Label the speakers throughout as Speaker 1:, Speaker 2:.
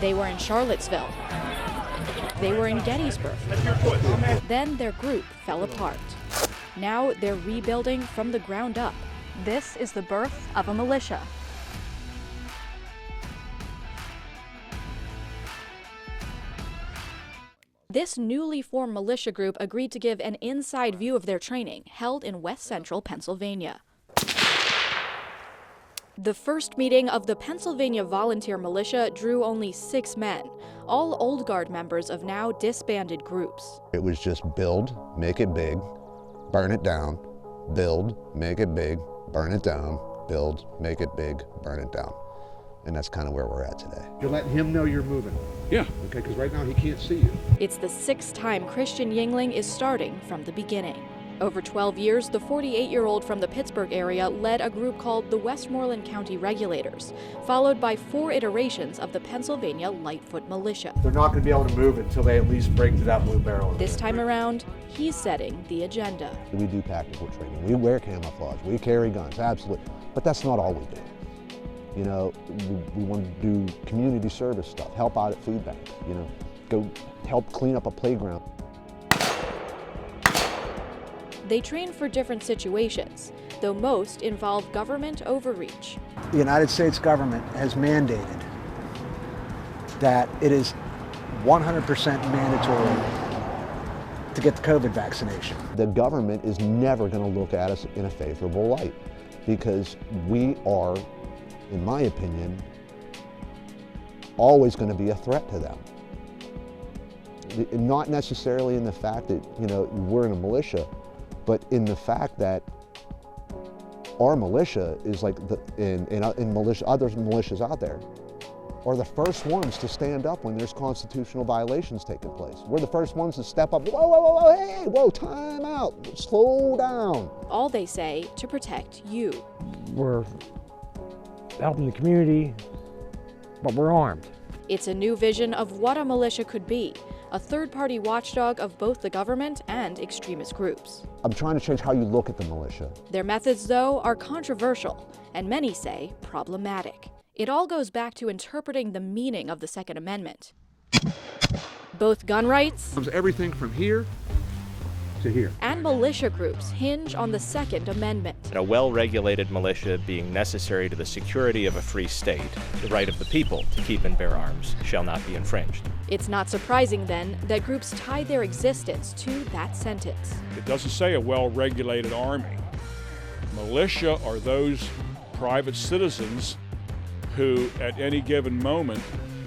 Speaker 1: They were in Charlottesville. They were in Gettysburg. Then their group fell apart. Now they're rebuilding from the ground up. This is the birth of a militia. This newly formed militia group agreed to give an inside view of their training, held in West Central Pennsylvania. The first meeting of the Pennsylvania Volunteer Militia drew only 6 men, all Old Guard members of now disbanded groups.
Speaker 2: It was just build, make it big, burn it down, build, make it big, burn it down, build, make it big, burn it down. And that's kind of where we're at today.
Speaker 3: You're letting him know you're moving?
Speaker 4: Yeah.
Speaker 3: Okay, because right now he can't see you.
Speaker 1: It's the 6th time Christian Yingling is starting from the beginning. Over 12 years, the 48-year-old from the Pittsburgh area led a group called the Westmoreland County Regulators, followed by 4 iterations of the Pennsylvania Lightfoot Militia.
Speaker 5: They're not going to be able to move until they at least break to that blue barrel.
Speaker 1: This time around, he's setting the agenda.
Speaker 2: We do tactical training, we wear camouflage, we carry guns, absolutely. But that's not all we do. You know, we want to do community service stuff, help out at food banks, you know, go help clean up a playground.
Speaker 1: They train for different situations, though most involve government overreach.
Speaker 6: The United States government has mandated that it is 100% mandatory to get the COVID vaccination.
Speaker 2: The government is never going to look at us in a favorable light because we are, in my opinion, always going to be a threat to them. Not necessarily in the fact that, you know, we're in a militia, but in the fact that our militia is like, other militias out there are the first ones to stand up when there's constitutional violations taking place. We're the first ones to step up, whoa, whoa, whoa, whoa, hey, whoa, time out, slow down.
Speaker 1: All they say to protect you.
Speaker 7: We're helping the community, but we're armed.
Speaker 1: It's a new vision of what a militia could be, a third-party watchdog of both the government and extremist groups.
Speaker 2: I'm trying to change how you look at the militia.
Speaker 1: Their methods, though, are controversial, and many say problematic. It all goes back to interpreting the meaning of the Second Amendment. Both gun rights
Speaker 3: Everything from here to here.
Speaker 1: and militia groups hinge on the Second Amendment.
Speaker 8: A well-regulated militia being necessary to the security of a free state, the right of the people to keep and bear arms shall not be infringed.
Speaker 1: It's not surprising, then, that groups tie their existence to that sentence.
Speaker 4: It doesn't say a well-regulated army. Militia are those private citizens who, at any given moment,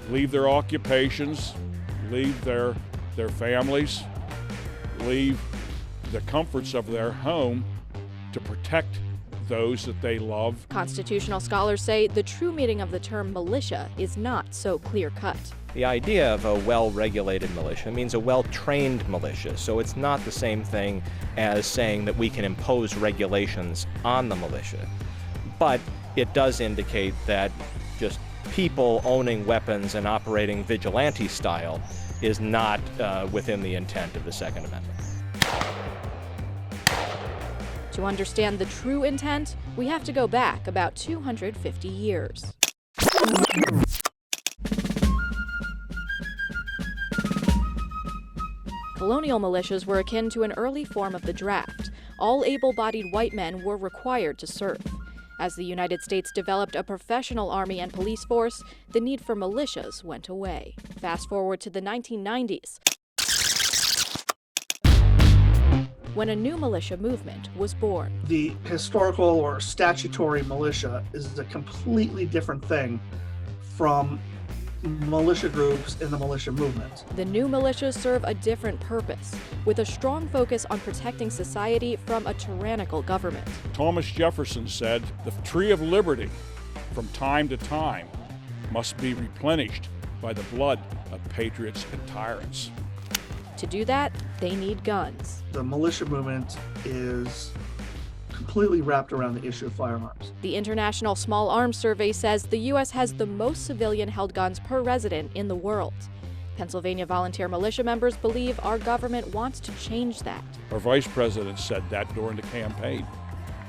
Speaker 4: leave their occupations, leave their families, leave the comforts of their home to protect those that they love.
Speaker 1: Constitutional scholars say the true meaning of the term militia is not so clear-cut.
Speaker 8: The idea of a well-regulated militia means a well-trained militia, so it's not the same thing as saying that we can impose regulations on the militia. But it does indicate that just people owning weapons and operating vigilante style is not within the intent of the Second Amendment.
Speaker 1: To understand the true intent, we have to go back about 250 years. Colonial militias were akin to an early form of the draft. All able-bodied white men were required to serve. As the United States developed a professional army and police force, the need for militias went away. Fast forward to the 1990s, when a new militia movement was born.
Speaker 9: The historical or statutory militia is a completely different thing from militia groups in the militia movement.
Speaker 1: The new militias serve a different purpose, with a strong focus on protecting society from a tyrannical government.
Speaker 4: Thomas Jefferson said, "The tree of liberty, from time to time, must be replenished by the blood of patriots and tyrants."
Speaker 1: To do that, they need guns.
Speaker 9: The militia movement is completely wrapped around the issue of firearms.
Speaker 1: The International Small Arms Survey says the U.S. has the most civilian-held guns per resident in the world. Pennsylvania volunteer militia members believe our government wants to change that.
Speaker 4: Our vice president said that during the campaign.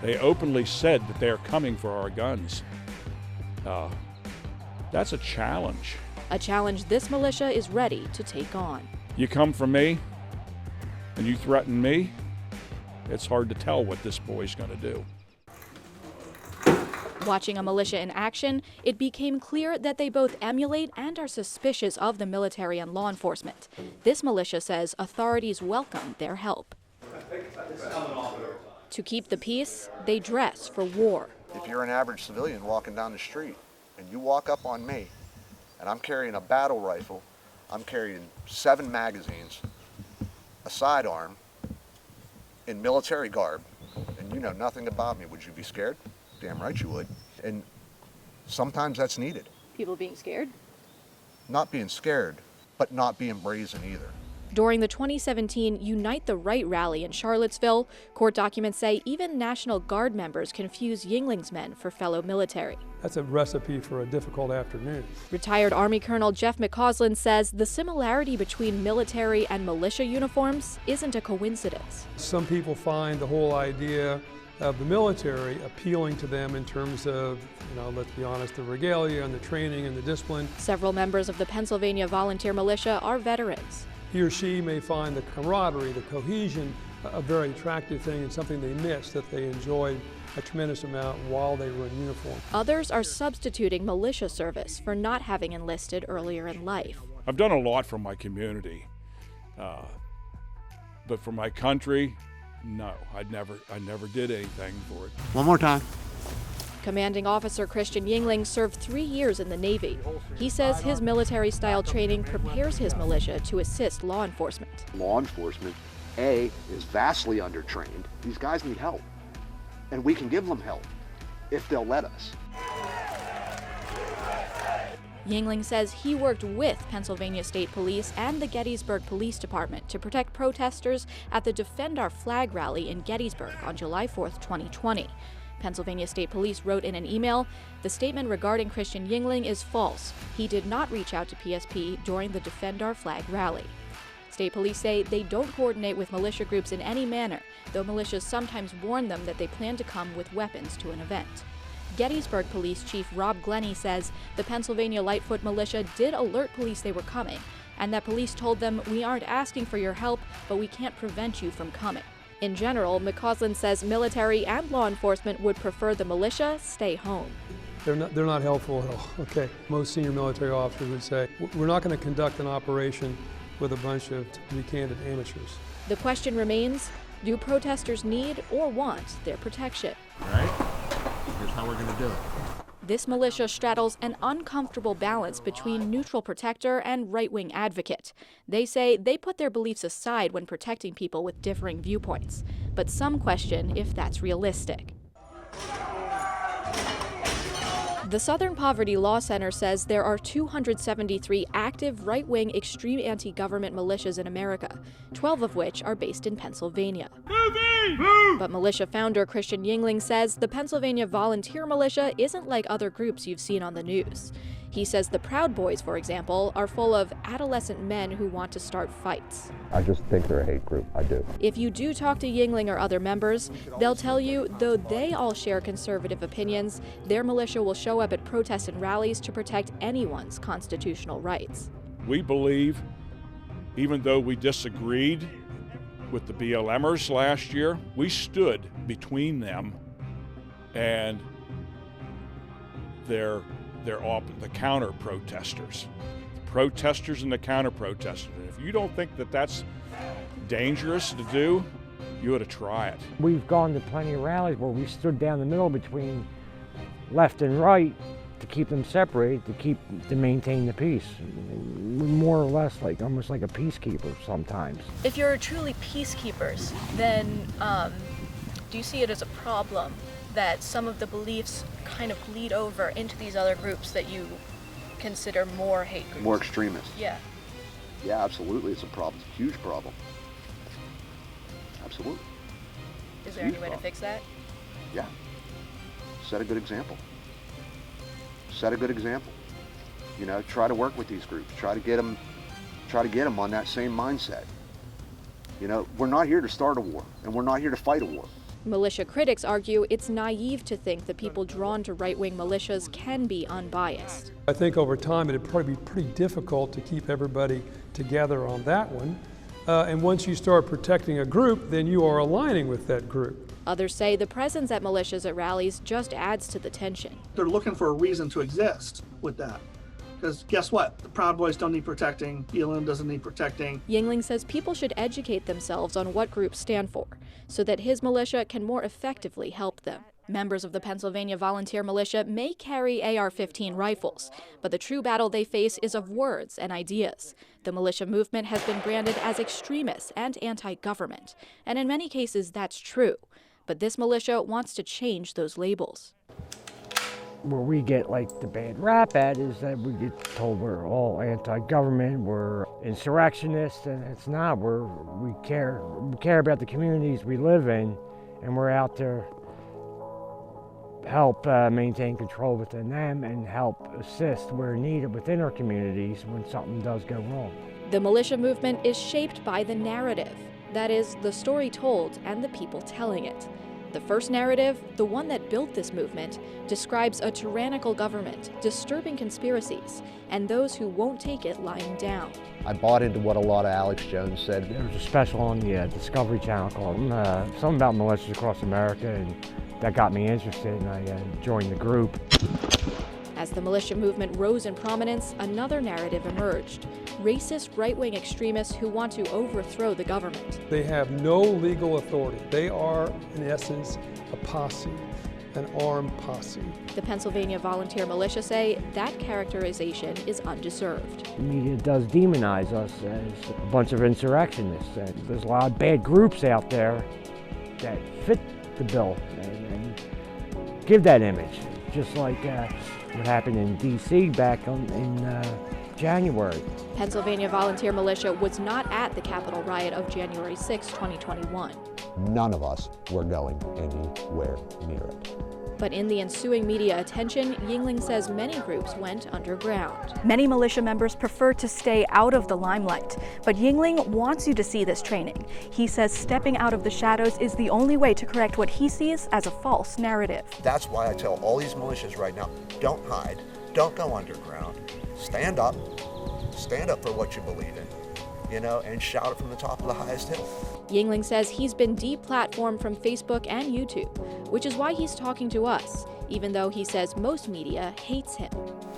Speaker 4: They openly said that they are coming for our guns. That's a challenge.
Speaker 1: a challenge this militia is ready to take on.
Speaker 4: You come from me, and you threaten me, it's hard to tell what this boy's going to do.
Speaker 1: Watching a militia in action, it became clear that they both emulate and are suspicious of the military and law enforcement. This militia says authorities welcome their help. To keep the peace, they dress for war.
Speaker 2: If you're an average civilian walking down the street and you walk up on me and I'm carrying a battle rifle, I'm carrying 7 magazines, a sidearm, in military garb, and you know nothing about me, would you be scared? Damn right you would. And sometimes that's needed.
Speaker 1: People being scared?
Speaker 2: Not being scared, but not being brazen either.
Speaker 1: During the 2017 Unite the Right rally in Charlottesville, court documents say even National Guard members confuse Yingling's men for fellow military.
Speaker 10: That's a recipe for a difficult afternoon.
Speaker 1: Retired Army Colonel Jeff McCausland says the similarity between military and militia uniforms isn't a coincidence.
Speaker 10: Some people find the whole idea of the military appealing to them in terms of, let's be honest, the regalia and the training and the discipline.
Speaker 1: Several members of the Pennsylvania Volunteer Militia are veterans.
Speaker 10: He or she may find the camaraderie, the cohesion, a very attractive thing and something they miss that they enjoyed a tremendous amount while they were in uniform.
Speaker 1: Others are substituting militia service for not having enlisted earlier in life.
Speaker 4: I've done a lot for my community, but for my country, no, I never did anything for it.
Speaker 3: One more time.
Speaker 1: Commanding Officer Christian Yingling served 3 years in the Navy. He says his military-style training prepares his militia to assist law enforcement.
Speaker 2: Law enforcement, A, is vastly undertrained. These guys need help, and we can give them help if they'll let us.
Speaker 1: Yingling says he worked with Pennsylvania State Police and the Gettysburg Police Department to protect protesters at the Defend Our Flag rally in Gettysburg on July 4, 2020. Pennsylvania State Police wrote in an email, "The statement regarding Christian Yingling is false. He did not reach out to PSP during the Defend Our Flag rally." State Police say they don't coordinate with militia groups in any manner, though militias sometimes warn them that they plan to come with weapons to an event. Gettysburg Police Chief Rob Glennie says the Pennsylvania Lightfoot Militia did alert police they were coming, and that police told them, "We aren't asking for your help, but we can't prevent you from coming." In general, McCausland says military and law enforcement would prefer the militia stay home.
Speaker 10: They're not helpful at all. Okay, most senior military officers would say, we're not going to conduct an operation with a bunch of, to be candid, amateurs.
Speaker 1: The question remains, do protesters need or want their protection?
Speaker 3: All right, here's how we're going to do it.
Speaker 1: This militia straddles an uncomfortable balance between neutral protector and right-wing advocate. They say they put their beliefs aside when protecting people with differing viewpoints, but some question if that's realistic. The Southern Poverty Law Center says there are 273 active right-wing extreme anti-government militias in America, 12 of which are based in Pennsylvania. But militia founder Christian Yingling says the Pennsylvania Volunteer Militia isn't like other groups you've seen on the news. He says the Proud Boys, for example, are full of adolescent men who want to start fights.
Speaker 2: I just think they're a hate group, I do.
Speaker 1: If you do talk to Yingling or other members, they'll tell you, though they all share conservative opinions, their militia will show up at protests and rallies to protect anyone's constitutional rights.
Speaker 4: We believe, even though we disagreed with the BLMers last year, we stood between them and the counter-protesters. The protesters and the counter-protesters. And if you don't think that that's dangerous to do, you ought to try it.
Speaker 7: We've gone to plenty of rallies where we stood down the middle between left and right to keep them separated, to maintain the peace. More or less almost like a peacekeeper sometimes.
Speaker 1: If you're truly peacekeepers, then do you see it as a problem that some of the beliefs kind of bleed over into these other groups that you consider more hate groups?
Speaker 2: More extremist.
Speaker 1: Yeah.
Speaker 2: Yeah, absolutely, it's a problem. It's a huge problem. Absolutely.
Speaker 1: Is there any way to fix that?
Speaker 2: Yeah. Set a good example. Set a good example. Try to work with these groups. Try to get them on that same mindset. We're not here to start a war, and we're not here to fight a war.
Speaker 1: Militia critics argue it's naive to think the people drawn to right-wing militias can be unbiased.
Speaker 10: I think over time it'd probably be pretty difficult to keep everybody together on that one. And once you start protecting a group, then you are aligning with that group.
Speaker 1: Others say the presence at militias at rallies just adds to the tension.
Speaker 9: They're looking for a reason to exist with that. Because guess what? The Proud Boys don't need protecting. BLM doesn't need protecting.
Speaker 1: Yingling says people should educate themselves on what groups stand for, so that his militia can more effectively help them. Members of the Pennsylvania Volunteer Militia may carry AR-15 rifles, but the true battle they face is of words and ideas. The militia movement has been branded as extremist and anti-government, and in many cases that's true. But this militia wants to change those labels.
Speaker 7: Where we get like the bad rap at is that we get told we're all anti-government, we're insurrectionists, and it's not. We care about the communities we live in, and we're out to help maintain control within them and help assist where needed within our communities when something does go wrong.
Speaker 1: The militia movement is shaped by the narrative, that is, the story told and the people telling it. The first narrative, the one that built this movement, describes a tyrannical government, disturbing conspiracies, and those who won't take it lying down.
Speaker 2: I bought into what a lot of Alex Jones said.
Speaker 7: There was a special on the Discovery Channel called something about militias across America, and that got me interested, and I joined the group.
Speaker 1: As the militia movement rose in prominence, another narrative emerged. Racist right-wing extremists who want to overthrow the government.
Speaker 10: They have no legal authority. They are, in essence, a posse, an armed posse.
Speaker 1: The Pennsylvania Volunteer Militia say that characterization is undeserved.
Speaker 7: The media does demonize us as a bunch of insurrectionists. And there's a lot of bad groups out there that fit the bill and give that image, just like what happened in D.C. back in January.
Speaker 1: Pennsylvania Volunteer Militia was not at the Capitol riot of January 6, 2021.
Speaker 2: None of us were going anywhere near it.
Speaker 1: But in the ensuing media attention, Yingling says many groups went underground.
Speaker 11: Many militia members prefer to stay out of the limelight, but Yingling wants you to see this training. He says stepping out of the shadows is the only way to correct what he sees as a false narrative.
Speaker 12: That's why I tell all these militias right now, don't hide, don't go underground, stand up for what you believe in, and shout it from the top of the highest hill.
Speaker 1: Yingling says he's been deplatformed from Facebook and YouTube, which is why he's talking to us, even though he says most media hates him.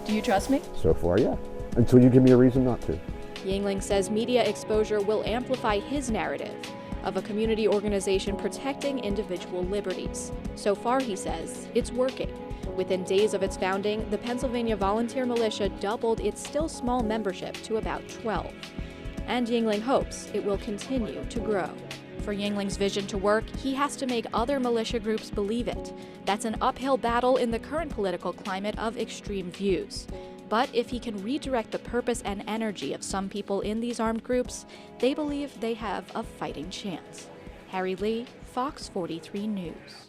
Speaker 11: Do you trust me?
Speaker 2: So far, yeah. Until you give me a reason not to.
Speaker 1: Yingling says media exposure will amplify his narrative of a community organization protecting individual liberties. So far, he says, it's working. Within days of its founding, the Pennsylvania Volunteer Militia doubled its still small membership to about 12. And Yingling hopes it will continue to grow. For Yingling's vision to work, he has to make other militia groups believe it. That's an uphill battle in the current political climate of extreme views. But if he can redirect the purpose and energy of some people in these armed groups, they believe they have a fighting chance. Harry Lee, Fox 43 News.